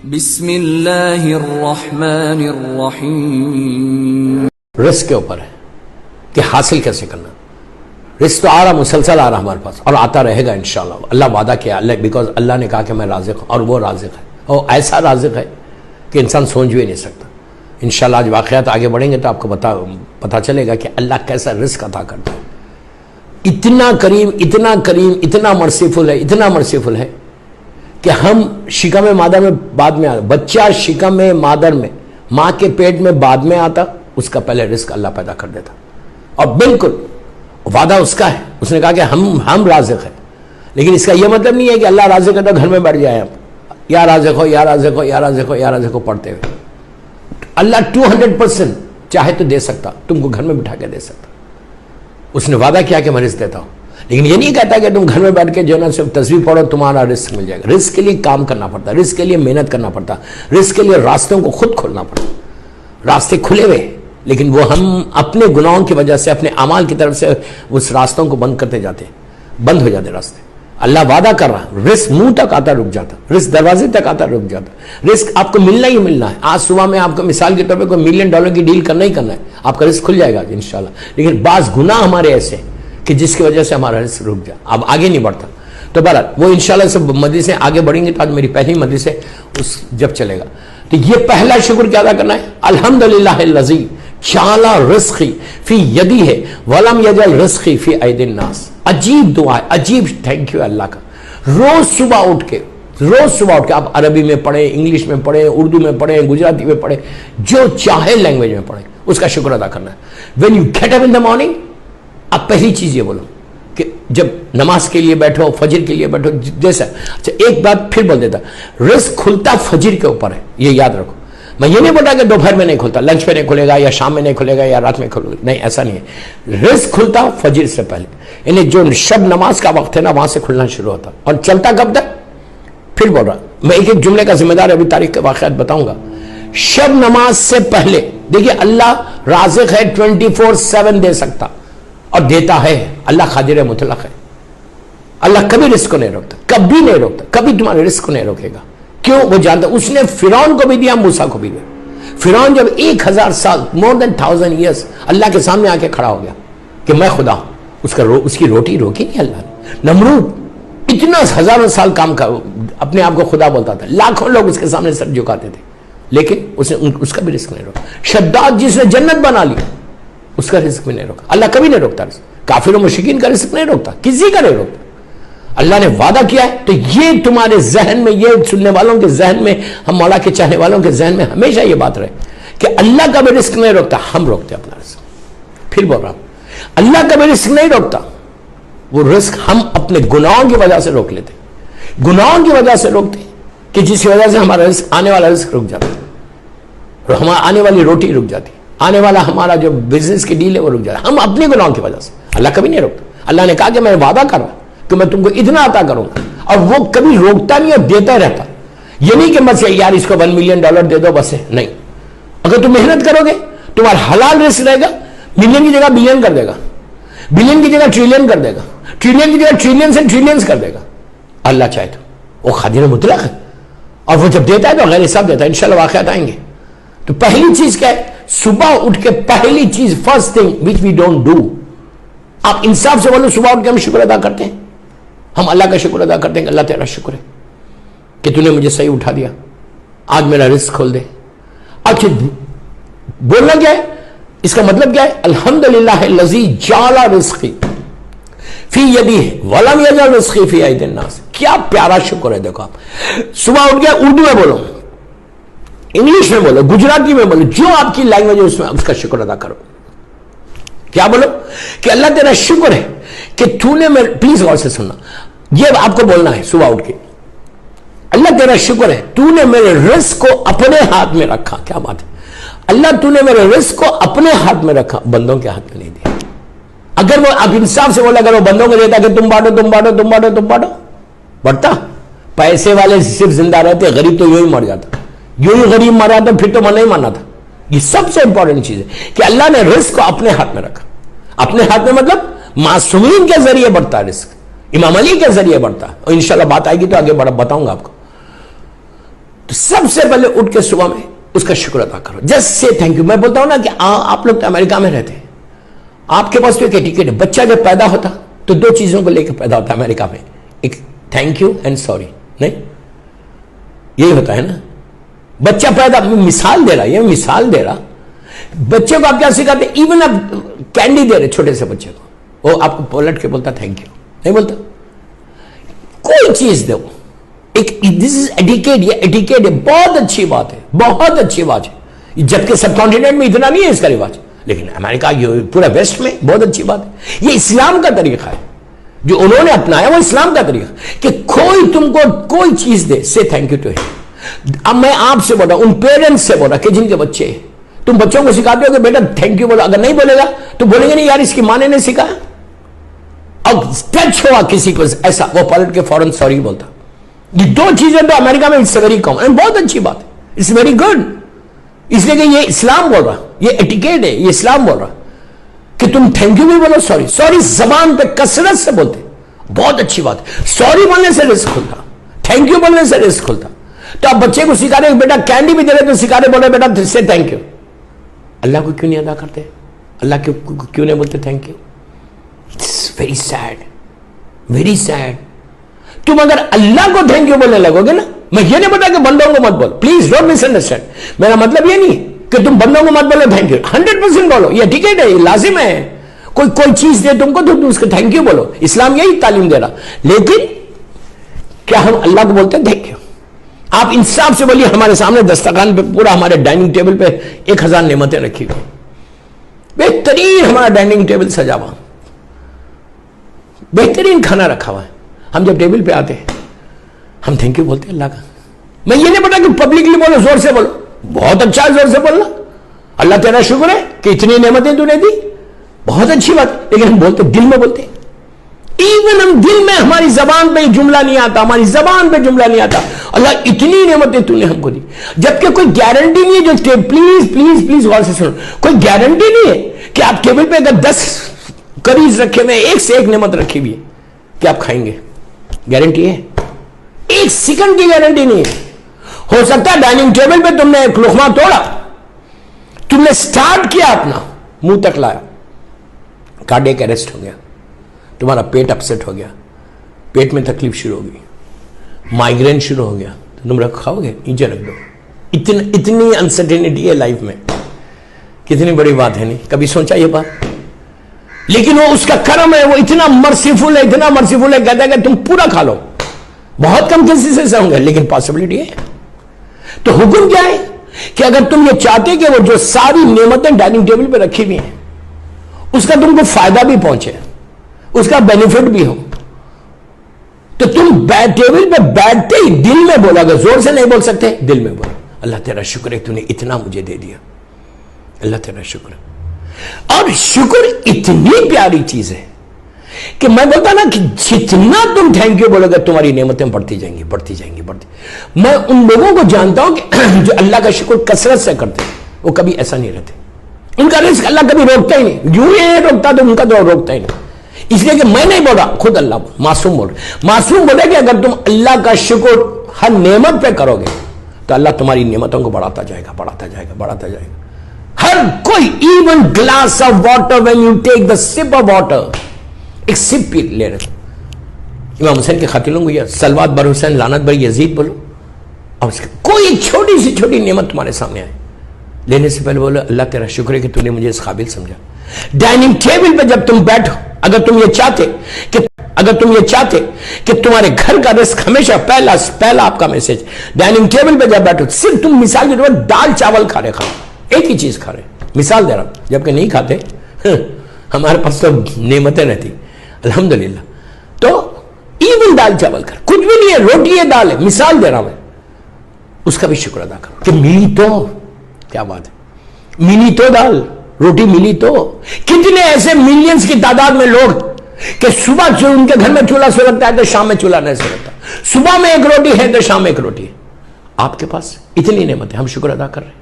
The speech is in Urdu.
بسم اللہ الرحمن الرحیم. رزق کے اوپر ہے کہ حاصل کیسے کرنا. رزق تو آ رہا، مسلسل آ رہا ہمارے پاس اور آتا رہے گا انشاءاللہ. اللہ وعدہ کیا، بیکاز اللہ نے کہا کہ میں رازق ہوں، اور وہ رازق ہے، اور ایسا رازق ہے کہ انسان سوچ بھی نہیں سکتا. انشاءاللہ آج واقعات آگے بڑھیں گے تو آپ کو پتہ چلے گا کہ اللہ کیسا رزق عطا کرتا ہے. اتنا کریم، اتنا کریم، اتنا مرسیفل ہے، اتنا مرسیفل ہے کہ ہم شکم مادر میں بعد میں آتا، بچہ شکم مادر میں ماں کے پیٹ میں بعد میں آتا، اس کا پہلے رزق اللہ پیدا کر دیتا. اور بالکل وعدہ اس کا ہے، اس نے کہا کہ ہم رازق ہیں. لیکن اس کا یہ مطلب نہیں ہے کہ اللہ رازق ہے تو گھر میں بیٹھ جائے آپ یا رازق ہو یا رازق ہو یا رازق ہو یا رازق ہو پڑھتے ہوئے. اللہ 200% چاہے تو دے سکتا، تم کو گھر میں بٹھا کے دے سکتا. اس نے وعدہ کیا کہ میں رزق دیتا ہوں، لیکن یہ نہیں کہتا کہ تم گھر میں بیٹھ کے جو ہے نا صرف تسبیح پڑھو تمہارا رزق مل جائے گا. رزق کے لیے کام کرنا پڑتا، رزق کے لیے محنت کرنا پڑتا، رزق کے لیے راستوں کو خود کھولنا پڑتا. راستے کھلے ہوئے لیکن وہ ہم اپنے گناہوں کی وجہ سے، اپنے اعمال کی طرف سے اس راستوں کو بند کرتے جاتے، بند ہو جاتے راستے. اللہ وعدہ کر رہا، رزق منہ تک آتا رک جاتا، رزق دروازے تک آتا رک جاتا. رزق آپ کو ملنا ہی ملنا ہے. آج صبح میں آپ کو مثال کے طور پہ کوئی $1 ملین کی ڈیل کرنا ہی کرنا ہے، آپ کا رزق کھل جائے گا انشاءاللہ. لیکن بعض گناہ ہمارے ایسے ہیں کہ جس کی وجہ سے ہمارا رزق رک جائے، اب آگے نہیں بڑھتا. تو بہرحال وہ انشاءاللہ سب مجلسیں آگے بڑھیں گے. تو آج میری پہلی مجلس ہے اس جب چلے گا تو یہ پہلا شکر کیا ادا کرنا ہے. الحمدللہ الذی جعل رزقی فی یدی ہے ولم یجعل رزقی فی ایدی الناس. عجیب دعا ہے، عجیب تھینک یو اللہ کا. روز صبح اٹھ کے آپ عربی میں پڑھیں، انگلش میں پڑھیں، اردو میں پڑھیں، گجراتی میں پڑھیں، جو چاہے لینگویج میں پڑھیں، اس کا شکر ادا کرنا ہے. When you get up in the morning, اب پہلی چیز یہ بولو کہ جب نماز کے لیے بیٹھو، فجر کے لیے بیٹھو، جیسا. اچھا ایک بات پھر بول دیتا، رزق کھلتا فجر کے اوپر ہے، یہ یاد رکھو. میں یہ نہیں بولتا کہ دوپہر میں نہیں کھلتا، لنچ پہ نہیں کھلے گا یا شام میں نہیں کھلے گا یا رات میں کھلے گا، نہیں ایسا نہیں ہے. رزق کھلتا فجر سے پہلے، یعنی جو شب نماز کا وقت ہے نا وہاں سے کھلنا شروع ہوتا. اور چلتا کب تک؟ پھر بول رہا میں ایک جملے کا ذمہ دار ابھی تاریخ کے واقعات بتاؤں گا. شب نماز سے پہلے دیکھیے اللہ رازق ہے، 24/7 دے سکتا اور دیتا ہے. اللہ قادر مطلق ہے. اللہ کبھی رزق کو نہیں روکتا، کبھی نہیں روکتا، کبھی تمہارے رزق کو نہیں روکے گا. کیوں؟ وہ جانتا. اس نے فرعون کو بھی دیا، موسیٰ کو بھی دیا. فرعون جب 1000 سال more than 1000 years اللہ کے سامنے آ کے کھڑا ہو گیا کہ میں خدا ہوں، اس کی روٹی روکی نہیں اللہ نے. نمرود اتنا ہزاروں سال کام کا اپنے آپ کو خدا بولتا تھا، لاکھوں لوگ اس کے سامنے سر جھکاتے تھے، لیکن اس کا بھی رزق نہیں روکا. شداد جس نے جنت بنا لی اس کا رزق بھی نہیں روکا. اللہ کبھی نہیں روکتا رزق. کافر و مشرکین کا رزق نہیں روکتا، کسی کا نہیں روکتا. اللہ نے وعدہ کیا ہے. تو یہ تمہارے ذہن میں، یہ سننے والوں کے ذہن میں، ہم مولا کے چاہنے والوں کے ذہن میں ہمیشہ یہ بات رہے کہ اللہ کا بھی رزق نہیں روکتا، ہم روکتے اپنا رزق. پھر بول رہا ہوں، اللہ کا بھی رزق نہیں روکتا، وہ رزق ہم اپنے گناہوں کی وجہ سے روک لیتے. گناہوں کی وجہ سے روکتے کہ جس کی وجہ سے ہمارا رزق، آنے والا رزق رک جاتا، ہمارا آنے والی روٹی رک جاتی، آنے والا ہمارا جو بزنس کی ڈیل ہے وہ رک جاتا، ہم اپنے گناہوں کی وجہ سے. اللہ کبھی نہیں روکتا. اللہ نے کہا کہ میں وعدہ کر رہا کہ میں تم کو اتنا عطا کروں گا، اور وہ کبھی روکتا نہیں اور دیتا رہتا. یہ نہیں کہ بس یار اس کو $1 ملین دے دو بس ہے، نہیں. اگر تم محنت کرو گے تمہارا حلال رزق رہے گا، ملین کی جگہ بلین کر دے گا، بلین کی جگہ ٹریلین کر دے گا، ٹریلین کی جگہ ٹریلین سے ٹریلینز کر دے گا. اللہ چاہے تو وہ قادر مطلق ہے، اور وہ جب دیتا ہے تو غیر حساب دیتا ہے. انشاءاللہ واقعات آئیں گے. تو پہلی چیز کیا ہے؟ صبح اٹھ کے پہلی چیز، first thing which we don't do. آپ انصاف سے بولو، صبح اٹھ کے ہم شکر ادا کرتے ہیں، ہم اللہ کا شکر ادا کرتے ہیں کہ اللہ تیرا شکر ہے کہ تو نے مجھے صحیح اٹھا دیا، آج میرا رزق کھول دے. اچھا بولنا کیا ہے؟ اس کا مطلب کیا ہے؟ الحمدللہ الذی جعل رزقی فی یدی ولم یجعل رزقی فی ایدی الناس. کیا پیارا شکر ہے. دیکھو آپ صبح اٹھ گیا، اردو میں بولو، انگلش میں بولو، گجراتی میں بولو، جو آپ کی لینگویج ہے اس میں اس کا شکر ادا کرو. کیا بولو؟ کہ اللہ تیرا شکر ہے کہ تو نے میرے، پلیز غور سے سننا، یہ آپ کو بولنا ہے صبح اٹھ کے. اللہ تیرا شکر ہے تو نے میرے رزق کو اپنے ہاتھ میں رکھا. کیا بات ہے. اللہ تو نے میرے رزق کو اپنے ہاتھ میں رکھا، بندوں کے ہاتھ میں نہیں دیا. اگر وہ آپ انصاف سے بولا، اگر وہ بندوں کو دیتا کہ تم بانٹو تم بانٹو تم بانٹو تم بانٹو، بڑھتا. پیسے والے صرف زندہ رہتے، غریب تو یوں ہی مر جاتا. یوں ہی غریب مرا تو پھر تو من نہیں ماننا تھا. یہ سب سے امپورٹنٹ چیز ہے کہ اللہ نے رزق کو اپنے ہاتھ میں رکھا. اپنے ہاتھ میں مطلب معصومین کے ذریعے بڑھتا ہے رزق، امام علی کے ذریعے بڑھتا ہے. اور انشاءاللہ بات آئے گی تو آگے بتاؤں گا آپ کو. تو سب سے پہلے اٹھ کے صبح میں اس کا شکر ادا کرو. Just say thank you. میں بولتا ہوں نا کہ آپ لوگ تو امریکہ میں رہتے ہیں, آپ کے پاس تو ایک ایٹیکیٹ ہے. بچہ جب پیدا ہوتا تو دو چیزوں کو لے کے پیدا ہوتا ہے امریکہ میں, ایک تھینک یو اینڈ سوری. نہیں, یہی ہوتا ہے نا. بچہ پیدا, مثال دے رہا, یہ مثال دے رہا. بچے کو آپ کیا سکھاتے ہیں؟ ایون آپ کینڈی دے رہے چھوٹے سے بچے کو, وہ آپ کو پلٹ کے بولتا تھینک یو, نہیں بولتا. کوئی چیز دو, ایک دس از ایٹیکیٹ. یہ ایٹیکیٹ ہے, بہت اچھی بات ہے, بہت اچھی بات ہے. جبکہ سب کانٹیننٹ میں اتنا نہیں ہے اس کا رواج, لیکن امریکہ پورا ویسٹ میں بہت اچھی بات ہے. یہ اسلام کا طریقہ ہے جو انہوں نے اپنایا, وہ اسلام کا طریقہ کہ کوئی تم کو کوئی چیز دے, سے تھینک یو ٹو ہم. اب میں آپ سے بول رہا ہوں, ان پیرنٹس سے بول رہا کہ جن کے بچے ہیں, تم بچوں کو سکھاتے ہو کہ بیٹا تھینک یو بولو. اگر نہیں بولے گا تو بولیں گے نہیں یار اس کی ماں نے سکھایا. اب ٹچ ہوا کسی کو ایسا, وہ پلٹ کے فوراً سوری بولتا. یہ دو چیزیں تو امریکہ میں اٹس ویری کامن, بہت اچھی بات ہے, اٹس ویری گڈ. اس لیے کہ یہ اسلام بول رہا, یہ ایٹیکیٹ ہے, یہ اسلام بول رہا کہ تم تھینک یو بھی بولو, سوری. سوری زبان پہ کثرت سے بولتے, بہت اچھی بات ہے. سوری بولنے سے رزق کھلتا, تھینک یو بولنے سے رزق کھلتا. تو آپ بچے کو سکھا رہے بیٹا کینڈی بھی دے رہے تو سکھا رہے بولے بیٹا سے تھینک یو. اللہ کو کیوں نہیں ادا کرتے؟ اللہ کیوں نہیں بولتے thank you? It's very sad, very sad. تم اگر اللہ کو تھینک یو بولنے لگو گے نا, میں یہ نہیں بتا کہ بندوں کو مت بولو, پلیز ڈونٹ مس انڈرسٹینڈ. میرا مطلب یہ نہیں کہ تم بندوں کو مت بولو تھینک یو, 100% بولو, یہ ٹکٹ ہے, یہ لازم ہے. کوئی چیز دے تم کو تو تم اس کو تھینک یو بولو, اسلام یہی تعلیم دے رہا. لیکن کیا ہم اللہ کو بولتے ہیں تھینک یو؟ آپ انصاف سے بولیے, ہمارے سامنے دسترخوان پہ پورا ہمارے ڈائننگ ٹیبل پہ 1000 نعمتیں رکھی ہوئی, بہترین ہمارا ڈائننگ ٹیبل سجا ہوا, بہترین کھانا رکھا ہوا ہے. ہم جب ٹیبل پہ آتے ہیں ہم تھینک یو بولتے ہیں اللہ کا. میں یہ نہیں پتا کہ پبلکلی بولو, زور سے بولو, بہت اچھا ہے زور سے بولنا, اللہ تیرا شکر ہے کہ اتنی نعمتیں تو نے دی, بہت اچھی بات. لیکن ہم بولتے دل میں بولتے, ایون ہم دل میں, ہماری زبان پہ جملہ نہیں آتا, ہماری زبان پہ جملہ نہیں آتا اللہ اتنی نعمتیں تو نے ہم کو دی. جبکہ کوئی گارنٹی نہیں ہے, جو پلیز پلیز پلیز غور سے سنو, کوئی گارنٹی نہیں ہے کہ آپ ٹیبل پہ اگر 10 کریز رکھے ہوئے, ایک سے ایک نعمت رکھی ہوئی ہے کہ آپ کھائیں گے, گارنٹی ہے؟ ایک سیکنڈ کی گارنٹی نہیں ہے. ہو سکتا ہے ڈائننگ ٹیبل پہ تم نے ایک لقمہ توڑا, تم نے سٹارٹ کیا اپنا, منہ تک لایا, کارڈیک اریسٹ ہو گیا, تمہارا پیٹ اپسیٹ ہو گیا, پیٹ میں تکلیف شروع ہو گئی, مائیگرین شروع ہو گیا, تو تم کھاؤ گے, نیچے رکھ دو. اتنی انسرٹینٹی ہے لائف میں, کتنی بڑی بات ہے, نہیں کبھی سوچا یہ بات؟ لیکن وہ اس کا کرم ہے, وہ اتنا مرسیفل ہے, اتنا مرسیفل ہے, کہتا ہے کہ تم پورا کھا لو. بہت کم کسی سے ہوں گے, لیکن پاسبلٹی ہے. تو حکم کیا ہے کہ اگر تم یہ چاہتے کہ وہ جو ساری نعمتیں ڈائننگ ٹیبل پہ رکھی ہوئی ہیں اس کا تم کو فائدہ بھی پہنچے, اس کا بینیفٹ بھی ہو, تو تم ٹیبل پہ بیٹھتے ہی دل میں بولا, اگر زور سے نہیں بول سکتے دل میں بولو, اللہ تیرا شکر ہے تو نے اتنا مجھے دے دیا, اللہ تیرا شکر ہے. اور شکر اتنی پیاری چیز ہے کہ میں بولتا نا کہ جتنا تم تھینک یو بولو گے تمہاری نعمتیں بڑھتی جائیں گی, بڑھتی جائیں گی, بڑھتی. میں ان لوگوں کو جانتا ہوں کہ جو اللہ کا شکر کثرت سے کرتے ہیں, وہ کبھی ایسا نہیں رہتے, ان کا رزق اللہ کبھی روکتا ہی نہیں. یوں ہی روکتا تو ان کا تو روکتا ہی نہیں. اس لیے کہ میں نہیں بول رہا, خود اللہ معصوم بول رہا. معصوم بولے کہ اگر تم اللہ کا شکر ہر نعمت پہ کرو گے تو اللہ تمہاری نعمتوں کو بڑھاتا جائے گا, بڑھاتا جائے گا, بڑھاتا جائے گا. ہر کوئی, even glass of water, when you take the sip of water, ایک سپ پی لے رہے. امام حسین کے قاتلوں کو یہ صلوات بر حسین لعنت بر یزید بولو, اور اس کوئی ایک چھوٹی سی چھوٹی نعمت تمہارے سامنے آئے, لینے سے پہلے بولو اللہ تیرا شکر ہے کہ تو نے مجھے اس قابل سمجھا. ڈائننگ ٹیبل پہ جب تم بیٹھو, اگر تم یہ چاہتے کہ تمہارے گھر کا رزق ہمیشہ پہلا آپ کا میسج, ڈائننگ ٹیبل پہ جب بیٹھو صرف تم مثال کے طور پر دال چاول کھا رہے, ایک ہی چیز کھا رہے, مثال دے رہا ہوں, جبکہ نہیں کھاتے, ہمارے پاس تو نعمتیں رہتی الحمدللہ. تو ایون دال چاول کر, کچھ بھی نہیں ہے, روٹی ہے, دال ہے, مثال دے رہا ہوں میں, اس کا بھی شکر ادا کرو کہ ملی تو, کیا بات ہے, ملی تو دال روٹی ملی تو. کتنے ایسے ملینز کی تعداد میں لوگ کہ صبح ان کے گھر میں چولہا سلگتا ہے تو شام میں چولہا نہیں سلگتا, صبح میں ایک روٹی ہے تو شام میں ایک روٹی ہے. آپ کے پاس اتنی نعمت ہے, ہم شکر ادا کر رہے ہیں.